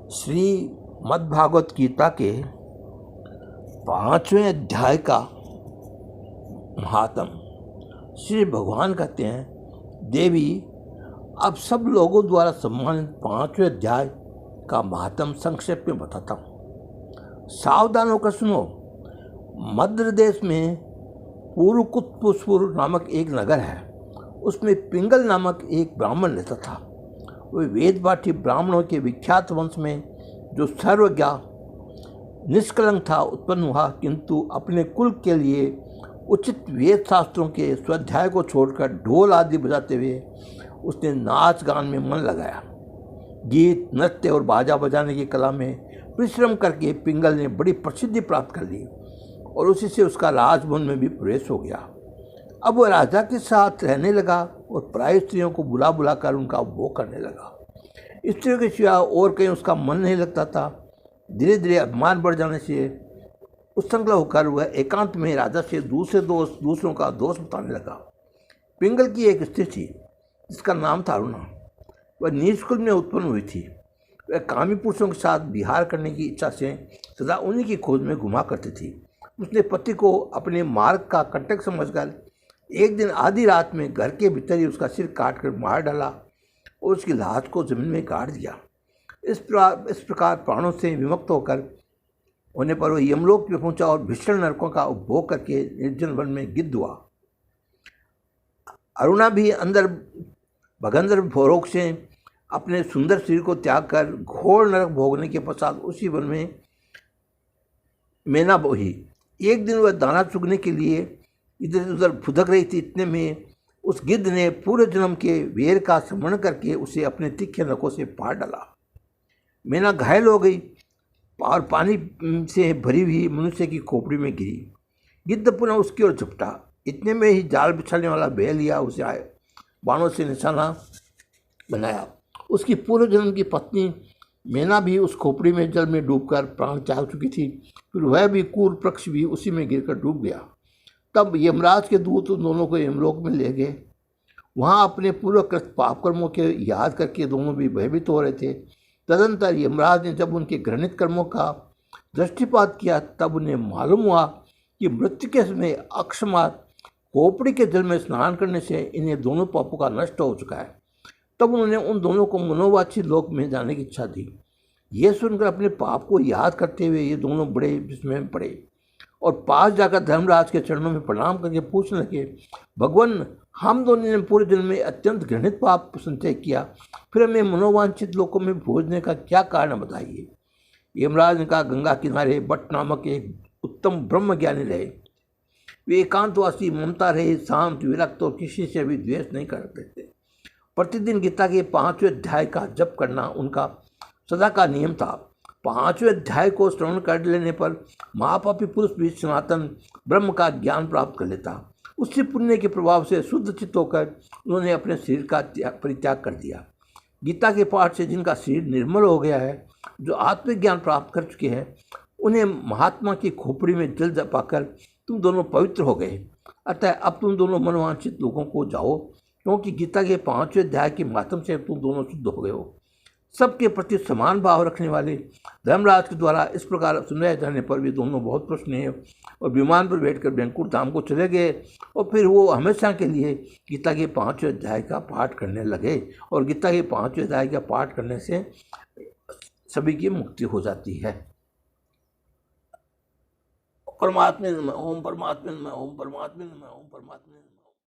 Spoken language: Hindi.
श्रीमद्भागवत गीता के 5वें अध्याय का महात्म। श्री भगवान कहते हैं, देवी अब सब लोगों द्वारा सम्मानित 5वें अध्याय का महात्म संक्षेप में बताता हूँ। सावधान होकर सुनो। मध्य देश में पुरुकुत्पुष्पुर नामक एक नगर है। उसमें पिंगल नामक एक ब्राह्मण रहता था। वह वेदपाठी ब्राह्मणों के विख्यात वंश में जो सर्वज्ञ निष्कलंक था उत्पन्न हुआ, किंतु अपने कुल के लिए उचित वेद शास्त्रों के स्वाध्याय को छोड़कर ढोल आदि बजाते हुए उसने नाच गान में मन लगाया। गीत, नृत्य और बाजा बजाने की कला में परिश्रम करके पिंगल ने बड़ी प्रसिद्धि प्राप्त कर ली और उसी से उसका राजभवन में भी प्रवेश हो गया। अब वह राजा के साथ रहने लगा और प्राय स्त्रियों को बुला बुला कर उनका उपभोग करने लगा। स्त्रियों के सिवा और कहीं उसका मन नहीं लगता था। धीरे धीरे अभिमान बढ़ जाने से उत्संग होकर वह एकांत में राजा से दूसरों का दोष बताने लगा। पिंगल की एक स्त्री थी जिसका नाम था अरुणा। वह नीचकुल में उत्पन्न हुई थी। वह कामी पुरुषों के साथ विहार करने की इच्छा से सदा उन्हीं की खोज में घुमा करती थी। उसने पति को अपने मार्ग का कंटक समझकर एक दिन आधी रात में घर के भीतर ही उसका सिर काट कर मार डाला और उसकी लाश को जमीन में गाड़ दिया। इस प्रकार प्राणों से विमुक्त होने पर वह यमलोक में पहुंचा और भीषण नरकों का उपभोग करके निर्जन वन में गिद्ध हुआ। अरुणा भी अंदर भगंदर भोरोग से अपने सुंदर शरीर को त्याग कर घोर नरक भोगने के पश्चात उसी वन में मेना बोही। एक दिन वह दाना चुगने के लिए इधर उधर फुदक रही थी। इतने में उस गिद्ध ने पूरे जन्म के वेर का स्मरण करके उसे अपने तीखे नखों से फाड़ डाला। मेना घायल हो गई और पानी से भरी हुई मनुष्य की खोपड़ी में गिरी। गिद्ध पुनः उसकी ओर झपटा। इतने में ही जाल बिछाने वाला बह लिया उसे आए बाणों से निशाना बनाया। उसकी पूर्व जन्म की पत्नी मेना भी उस खोपड़ी में जल में डूबकर प्राण त्याग चुकी थी। फिर वह भी कूर पक्ष भी उसी में गिरकर डूब गया। तब यमराज के दूत उन दोनों को यमलोक में ले गए। वहाँ अपने पूर्वकृत पाप कर्मों के याद करके दोनों भी भयभीत हो रहे थे। तदंतर यमराज ने जब उनके घृणित कर्मों का दृष्टिपात किया तब उन्हें मालूम हुआ कि मृत्यु के समय अकस्मात खोपड़ी के जल में स्नान करने से इन्हें दोनों पापों का नष्ट हो चुका है। तब उन्होंने उन दोनों को मनोवाची लोक में जाने की इच्छा थी। यह सुनकर अपने पाप को याद करते हुए ये दोनों बड़े विस्मय में पड़े और पास जाकर धर्मराज के चरणों में प्रणाम करके पूछने लगे, भगवान, हम दोनों ने पूरे जन्म में अत्यंत घृणित पाप संचय किया, फिर हमें मनोवांछित लोकों में भेजने का क्या कारण बताइए। यमराज ने कहा, गंगा किनारे बट नामक एक उत्तम ब्रह्म ज्ञानी रहे। वे एकांतवासी, ममता रहे, शांत, विरक्त और किसी से भी द्वेष नहीं करते थे। प्रतिदिन गीता के 5वें अध्याय का जप करना उनका सदा का नियम था। 5वें अध्याय को श्रवण कर लेने पर महापापी पुरुष भी सनातन ब्रह्म का ज्ञान प्राप्त कर लेता। उससे पुण्य के प्रभाव से शुद्ध चित्त होकर उन्होंने अपने शरीर का परित्याग कर दिया। गीता के पाठ से जिनका शरीर निर्मल हो गया है, जो आत्मज्ञान प्राप्त कर चुके हैं, उन्हें महात्मा की खोपड़ी में जल पाकर तुम दोनों पवित्र हो गए। अतः अब तुम दोनों मनोवांछित लोगों को जाओ, क्योंकि गीता के 5वें अध्याय के माध्यम से तुम दोनों शुद्ध हो गए हो। सबके प्रति समान भाव रखने वाले धर्मराज के द्वारा इस प्रकार सुनाए जाने पर भी दोनों बहुत प्रसन्न हैं और विमान पर बैठकर बैंकुट धाम को चले गए और फिर वो हमेशा के लिए गीता के 5वें अध्याय का पाठ करने लगे। और गीता के 5वें अध्याय का पाठ करने से सभी की मुक्ति हो जाती है। परमात्मा ओम परमात्मा ओम परमात्मा ओम परमात्मा।